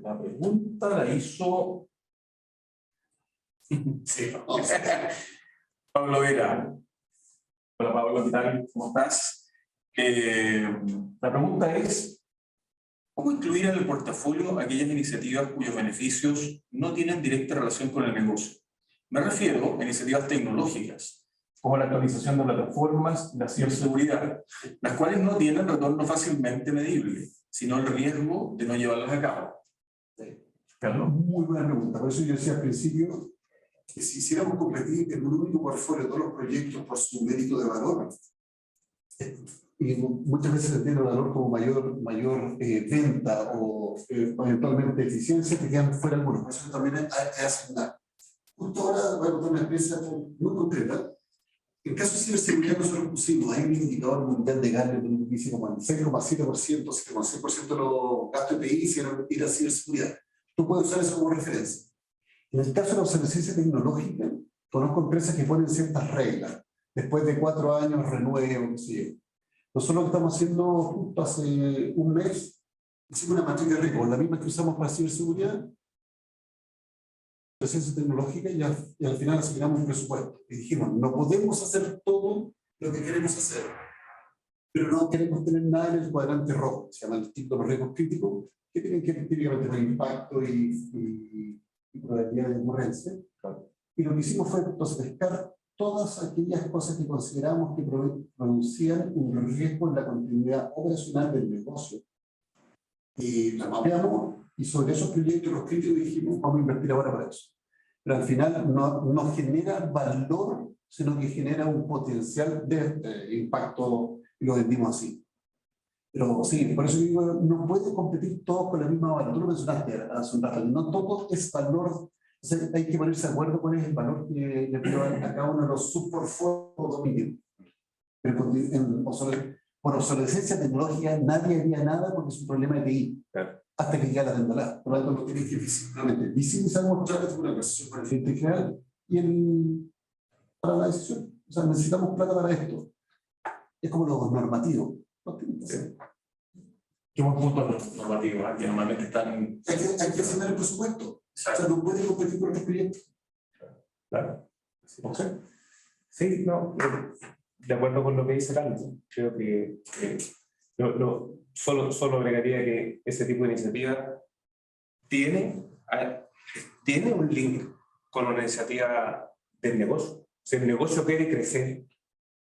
Speaker 2: La pregunta la hizo sí, Pablo Vera. Hola Pablo, ¿qué tal? ¿Cómo estás? La pregunta es, ¿cómo incluir en el portafolio aquellas iniciativas cuyos beneficios no tienen directa relación con el negocio? Me refiero a iniciativas tecnológicas, como la actualización de plataformas y la ciberseguridad, las cuales no tienen retorno fácilmente medible, sino el riesgo de no llevarlas a cabo. Carlos.
Speaker 3: Muy buena pregunta. Por eso yo decía al principio que si hiciéramos competir en un único portfolio todos los proyectos por su mérito de valor, y muchas veces se entiende el valor como mayor venta o eventualmente eficiencia, que quedan fuera algunos. Por eso también hay que asignar. Justo ahora voy a contar una experiencia muy concreta. En el caso de ciberseguridad, nosotros pusimos, hay un indicador mundial de Gartner que dice como el 6,7%, 7,6% de los gastos de PI hicieron ir a ciberseguridad. Tú puedes usar eso como referencia. En el caso de la obsolescencia tecnológica, conozco empresas que ponen ciertas reglas. Después de 4 años, renuevo, qué sé yo. Nosotros lo que estamos haciendo justo hace un mes, hicimos una matriz de riesgo, la misma que usamos para ciberseguridad, obsolescencia tecnológica, y al final asignamos un presupuesto. Y dijimos, no podemos hacer todo lo que queremos hacer, pero no queremos tener nada en el cuadrante rojo, se llama el tipo de riesgos críticos, que tienen que típicamente tener impacto y probabilidad de ocurrencia. Y lo que hicimos fue entonces pescar todas aquellas cosas que consideramos que producían un riesgo en la continuidad operacional del negocio. Y la mapeamos, y sobre esos proyectos los críticos dijimos, vamos a invertir ahora para eso. Pero al final no genera valor, sino que genera un potencial de impacto, y lo vendimos así. Pero sí, por eso digo, no puede competir todos con la misma valor. Tú lo mencionaste hace un rato, no todo es valor. O sea, hay que ponerse de acuerdo cuál es el valor que le pido a cada uno de los subportfolios dominios. Pero por obsolescencia tecnológica nadie haría nada porque es un problema de TI. Claro. Hasta que llegue la tendalada. Por lo tanto, lo tienen que visibilmente visibilizar muchas veces una conversación con el cliente general y para la decisión. O sea, necesitamos plata para esto. Es como lo normativo. No tienen que hacer.
Speaker 2: ¿Qué buen punto normativo? Que normalmente están...
Speaker 3: Hay que asignar el presupuesto. Exacto. O sea, no puede competir con los proyectos.
Speaker 1: Claro. Sí, no, de acuerdo con lo que dice Carlos, creo que solo agregaría que ese tipo de iniciativa tiene un link con una iniciativa del negocio. Si el negocio quiere crecer,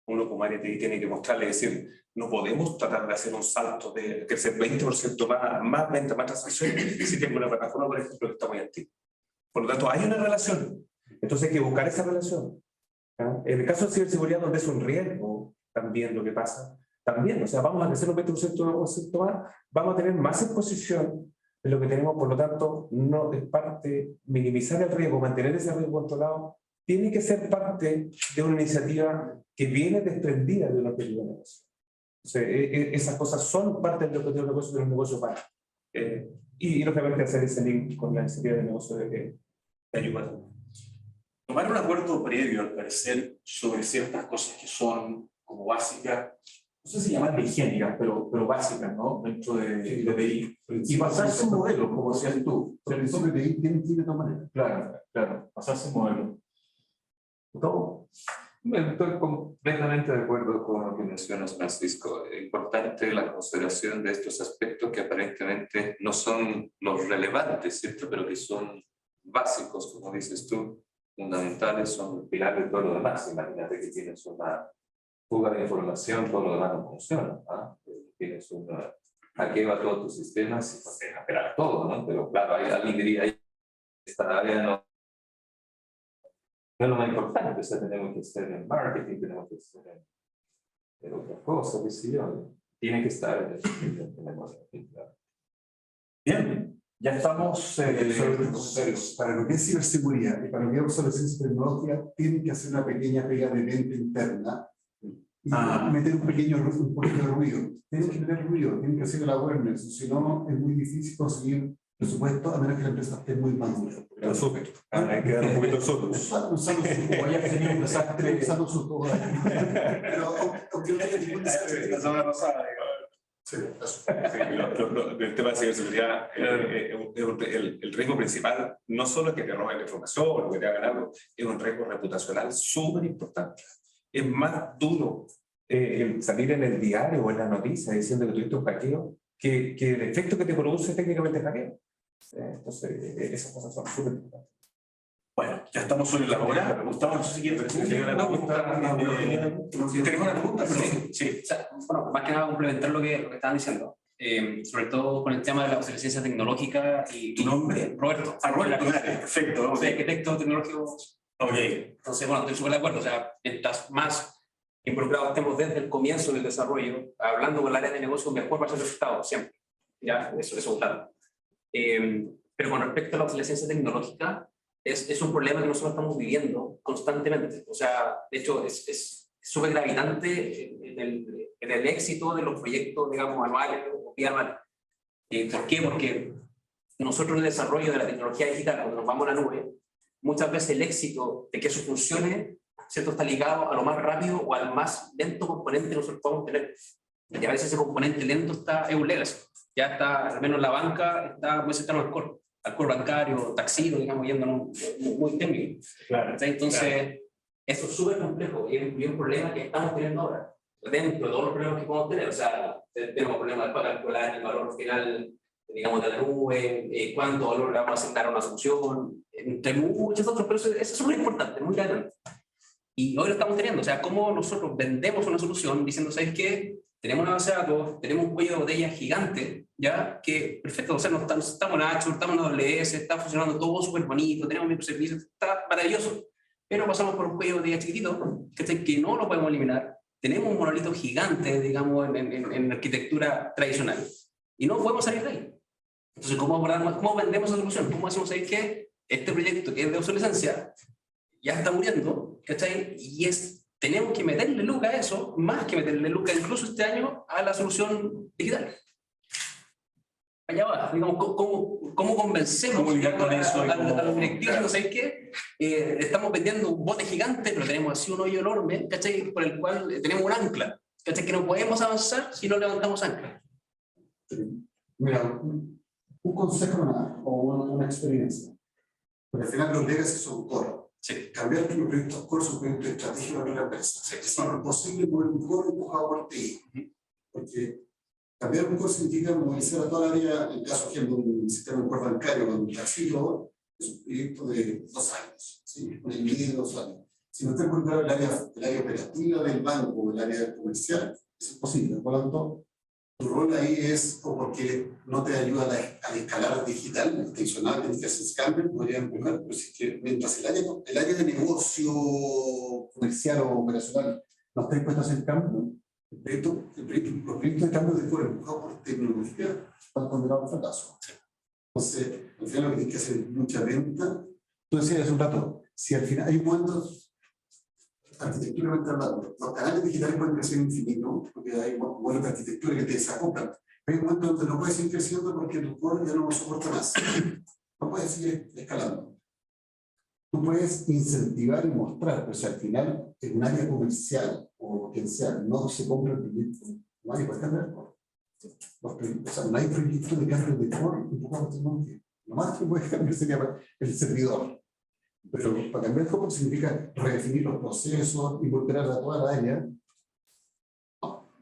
Speaker 1: uno como área tiene que mostrarle, decir, no podemos tratar de hacer un salto de crecer 20% más ventas, más transacciones, si tengo una plataforma, por ejemplo, que está muy activa. Por lo tanto, hay una relación. Entonces hay que buscar esa relación. ¿Ah? En el caso de ciberseguridad, donde es un riesgo, también lo que pasa, también, o sea, vamos a crecer un 20% más, vamos a tener más exposición de lo que tenemos, por lo tanto, no es parte, minimizar el riesgo, mantener ese riesgo controlado, tiene que ser parte de una iniciativa que viene desprendida de un objetivo de negocio. O sea, esas cosas son parte del objetivo de negocio, de los negocios para. Y lógicamente hacer ese link con la iniciativa de negocio de ayuda.
Speaker 2: Tomar un acuerdo previo, al parecer, sobre ciertas cosas que son como básicas, no sé si llamarle higiénicas, pero básicas, ¿no? Dentro de TI. Y pasarse un modelo, como decías tú.
Speaker 3: El principio de TI tiene de todas maneras.
Speaker 2: Claro, pasarse un modelo.
Speaker 4: No, estoy completamente de acuerdo con lo que mencionas, Francisco. Es importante la consideración de estos aspectos que aparentemente no son los relevantes, ¿cierto? Pero que son básicos, como dices tú, fundamentales, son el pilar de todo lo demás. Imagínate que tienes una fuga de información, todo lo demás no funciona. ¿Ah? Tienes una... hackea todos tus sistemas y puedes hackear todo, ¿no? Pero claro, hay alguien diría, esta área no es lo más importante. O sea, tenemos que estar en marketing, tenemos que estar en otra cosa, qué sé yo. Tiene que estar en el negocio.
Speaker 2: Bien, ya estamos...
Speaker 3: para lo que es ciberseguridad y para lo que es obsolescencia tecnológica, tienen que hacer una pequeña pega de venta interna y meter un poquito de ruido. Tienen que meter ruido, tienen que hacer el awareness, si no es muy difícil conseguir presupuesto a menos que la empresa esté muy madura.
Speaker 1: Pero súper, hay que dar un poquito solos.
Speaker 3: Usando sus cosas. Pero aunque no haya ningún desastre.
Speaker 2: La semana pasada,
Speaker 1: el tema de ciberseguridad, el riesgo principal no solo es que te roben la información o que te hagan algo, es un riesgo reputacional súper importante. es más duro el salir en el diario o en la noticia diciendo que tuviste un hackeo que el efecto que te produce técnicamente el hackeo. Entonces, esas cosas son súper importantes.
Speaker 2: Bueno, ya estamos sobre la hora. Gustavo, no sé si quieres hacer una pregunta. ¿Tienes una pregunta? Sí.
Speaker 6: O sea, bueno, más que nada complementar lo que estaban diciendo, sobre todo con el tema de la obsolescencia tecnológica y
Speaker 2: ¿Tu nombre?
Speaker 6: Roberto.
Speaker 2: Roberto, perfecto.
Speaker 6: Soy arquitecto tecnológico.
Speaker 2: Ok.
Speaker 6: Entonces, bueno, estoy súper de acuerdo. O sea, mientras más involucrados estemos desde el comienzo del desarrollo, hablando con el área de negocio, mejor va a ser el resultado, siempre. Ya, eso es claro. Pero con respecto a la obsolescencia tecnológica, es un problema que nosotros estamos viviendo constantemente. O sea, de hecho, es súper gravitante en el éxito de los proyectos, digamos, anuales o bianuales. ¿Por qué? Porque nosotros en el desarrollo de la tecnología digital, cuando nos vamos a la nube, muchas veces el éxito de que eso funcione, ¿cierto?, está ligado a lo más rápido o al más lento componente que nosotros podemos tener. Y a veces ese componente lento es un legacy. Ya está, al menos la banca está muy cercano al core bancario, taxiro, digamos, yéndonos muy técnico.
Speaker 2: Claro.
Speaker 6: Entonces, eso es súper complejo y es un problema que estamos teniendo ahora. Dentro de todos los problemas que podemos tener, o sea, tenemos problemas para calcular el valor final, digamos, de la nube, cuánto valor le vamos a asignar a una solución, entre muchos otros, pero eso es muy importante, muy grande. Y hoy lo estamos teniendo, o sea, cómo nosotros vendemos una solución diciendo, ¿sabes qué? Tenemos una base de datos, tenemos un cuello de botella gigante, ya, que perfecto, o sea, estamos en Azure, estamos en AWS, está funcionando todo súper bonito, tenemos microservicios, está maravilloso, pero pasamos por un cuello de botella chiquitito, que no lo podemos eliminar, tenemos un monolito gigante, digamos, en arquitectura tradicional, y no podemos salir de ahí. Entonces, ¿cómo vendemos esa solución? ¿Cómo hacemos ahí que este proyecto que es de obsolescencia ya está muriendo, ¿cachai? Y tenemos que meterle lucas a eso, más que meterle lucas incluso este año a la solución digital. Allá va, digamos, ¿cómo convencemos
Speaker 2: ¿Cómo lidiar con eso?
Speaker 6: a los directivos? Claro. ¿Sabes qué? Estamos vendiendo un bote gigante, pero tenemos así un hoyo enorme, ¿cachai? Por el cual tenemos un ancla, ¿cachai? Que no podemos avanzar si no levantamos ancla.
Speaker 3: Mira, un consejo o una experiencia. Porque al final los legacy son core.
Speaker 6: Sí.
Speaker 3: Cambiar tu proyecto core es un proyecto estratégico para la empresa.
Speaker 6: Sí.
Speaker 3: Es imposible mover un core empujado por ti. Porque cambiar un core significa movilizar a toda la área, en el caso, por ejemplo, de un sistema de core bancario con un taxilo, es un proyecto de 2 años, ¿sí? Un año de 2 años. Si no está involucrado el área operativa del banco o el área comercial, es imposible. Por lo tanto, tu rol ahí es, o porque no te ayuda a escalar digital, extensional, tienes que hacer Scamper, podría empujar, pero si es que mientras el área de negocio comercial o operacional no está dispuesto a hacer cambio, los proyectos de cambio de core empujados por tecnología están condenados al fracaso. Entonces, al final lo que tienes que hacer es mucha venta. Tú decías hace un rato, si al final hay un momento, arquitecturalmente hablando, los canales digitales pueden crecer infinito, porque hay modelos de arquitectura que te desacoplan. Hay un momento donde no puedes seguir creciendo porque tu core ya no lo soporta más. No puedes seguir escalando. Tú puedes incentivar y mostrar, pero si al final en un área comercial o quien sea no se compra el proyecto, nadie puede cambiar el core. O sea, no hay proyecto de cambio de core un poco de tecnología. Lo más que puedes cambiar sería el servidor. Pero para cambiar el core significa redefinir los procesos, involucrar a toda la área.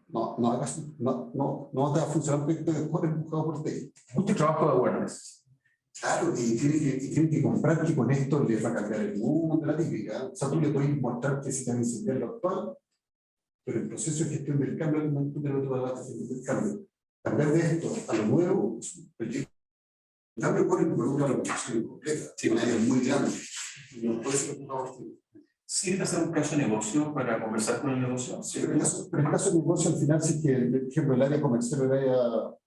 Speaker 3: No te va a funcionar un proyecto de core empujado por ti.
Speaker 1: Mucho trabajo de awareness.
Speaker 3: Claro, y tienen que comprar que con esto les va a cambiar el mundo, la típica. O sea, tú le puedes mostrar que si te van a incendiar lo actual, pero el proceso de gestión del cambio al momento de no vas a hacer el cambio. Cambiar de esto a lo nuevo es un proyecto. El cambio core involucra la organización completa. Sí, una área muy grande. No puede ser
Speaker 2: ¿Sirve hacer un caso de negocio para conversar con el negocio?
Speaker 3: Sí, pero en el caso de negocio, al final, si es que, por ejemplo, el área comercial o el área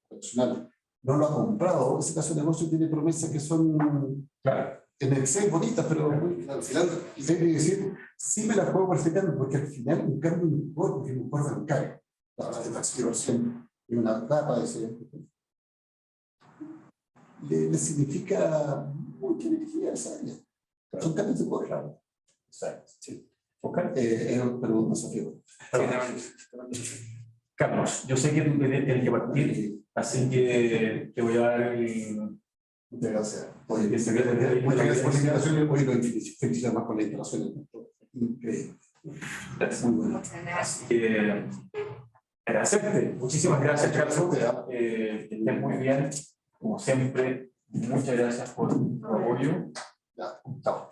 Speaker 3: profesional no lo ha comprado, ese caso de negocio tiene promesas que son, claro, en Excel bonitas, pero al final hay que decir, sí me las puedo perfectamente, porque al final un cambio en un core, porque es un core bancario, la verdad de taxación y una capa de ese, le significa mucha energía a esa área. Son cambios de core. Claro.
Speaker 2: Exacto. Sí.
Speaker 3: Es un desafío.
Speaker 2: Carlos, yo sé que tú tienes que partir, así que te voy a dar el...
Speaker 3: Muchas gracias. Oye, muchas gracias por la invitación y hoy lo felicito más por la invitación. Increíble.
Speaker 4: Gracias.
Speaker 3: Muy bueno.
Speaker 2: Así que agradecerte. Muchísimas gracias, Carlos. Que estés muy bien, como siempre. Muchas gracias por tu apoyo.
Speaker 3: Ya, chao.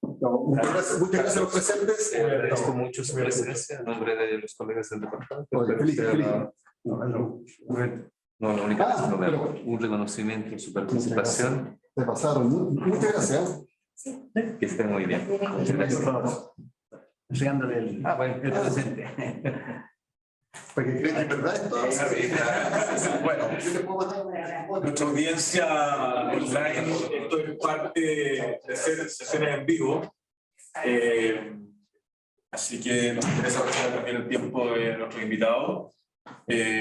Speaker 3: Muchas gracias a los presentes.
Speaker 4: Agradezco mucho su presencia en nombre de los colegas del departamento.
Speaker 3: Oye,
Speaker 4: Espero
Speaker 3: feliz,
Speaker 4: sea
Speaker 3: feliz.
Speaker 4: No, la única vez,
Speaker 3: Ah,
Speaker 4: no,
Speaker 3: pero-
Speaker 4: un reconocimiento en su participación.
Speaker 3: Te pasaron. Muchas gracias.
Speaker 4: Que esté muy bien. Muchas gracias.
Speaker 7: Enseñándole el,
Speaker 4: Bueno,
Speaker 7: el presente.
Speaker 3: Para que crean que es verdad esto.
Speaker 2: Bueno,
Speaker 3: Yo te puedo mandar.
Speaker 2: nuestra audiencia online, esto es parte de hacer sesiones en vivo. Así que nos interesa aprovechar también el tiempo de nuestros invitados.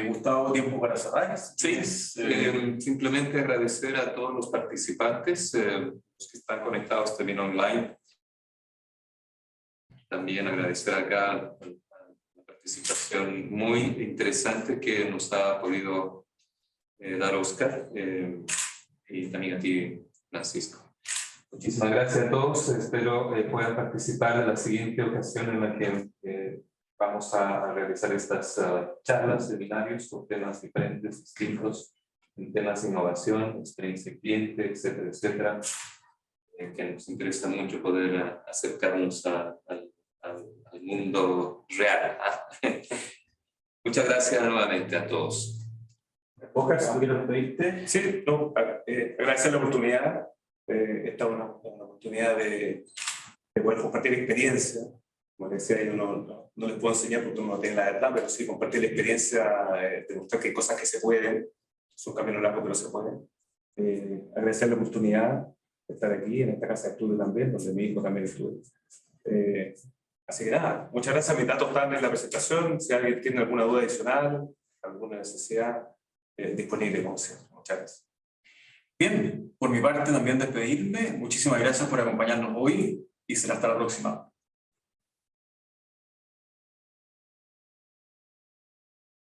Speaker 2: Gustavo, ¿tiempo para cerrar?
Speaker 4: Sí, simplemente agradecer a todos los participantes, los que están conectados también online. También agradecer acá la participación muy interesante que nos ha podido dar Oscar, y también a ti, Francisco. Muchísimas gracias a todos. Espero puedan participar en la siguiente ocasión en la que vamos a realizar estas charlas, seminarios con temas diferentes, distintos, en temas de innovación, experiencia de cliente, etcétera, etcétera, que nos interesa mucho poder acercarnos al mundo real. Muchas gracias nuevamente a todos.
Speaker 2: Oscar, si tú quieres despedirte. Sí, no, agradecer la oportunidad. Esta es una oportunidad de poder compartir experiencia. Como decía, yo no les puedo enseñar porque uno no tiene la verdad, pero sí compartir la experiencia, demostrar que hay cosas que se pueden, es un camino largo, pero se pueden. Agradecer la oportunidad de estar aquí en esta casa de estudio también, donde mi hijo también estudia. Así que nada, muchas gracias. Mis datos están en la presentación. Si alguien tiene alguna duda adicional, alguna necesidad, disponible, como siempre. Muchas gracias. Bien, por mi parte también despedirme. Muchísimas gracias por acompañarnos hoy y será hasta la próxima.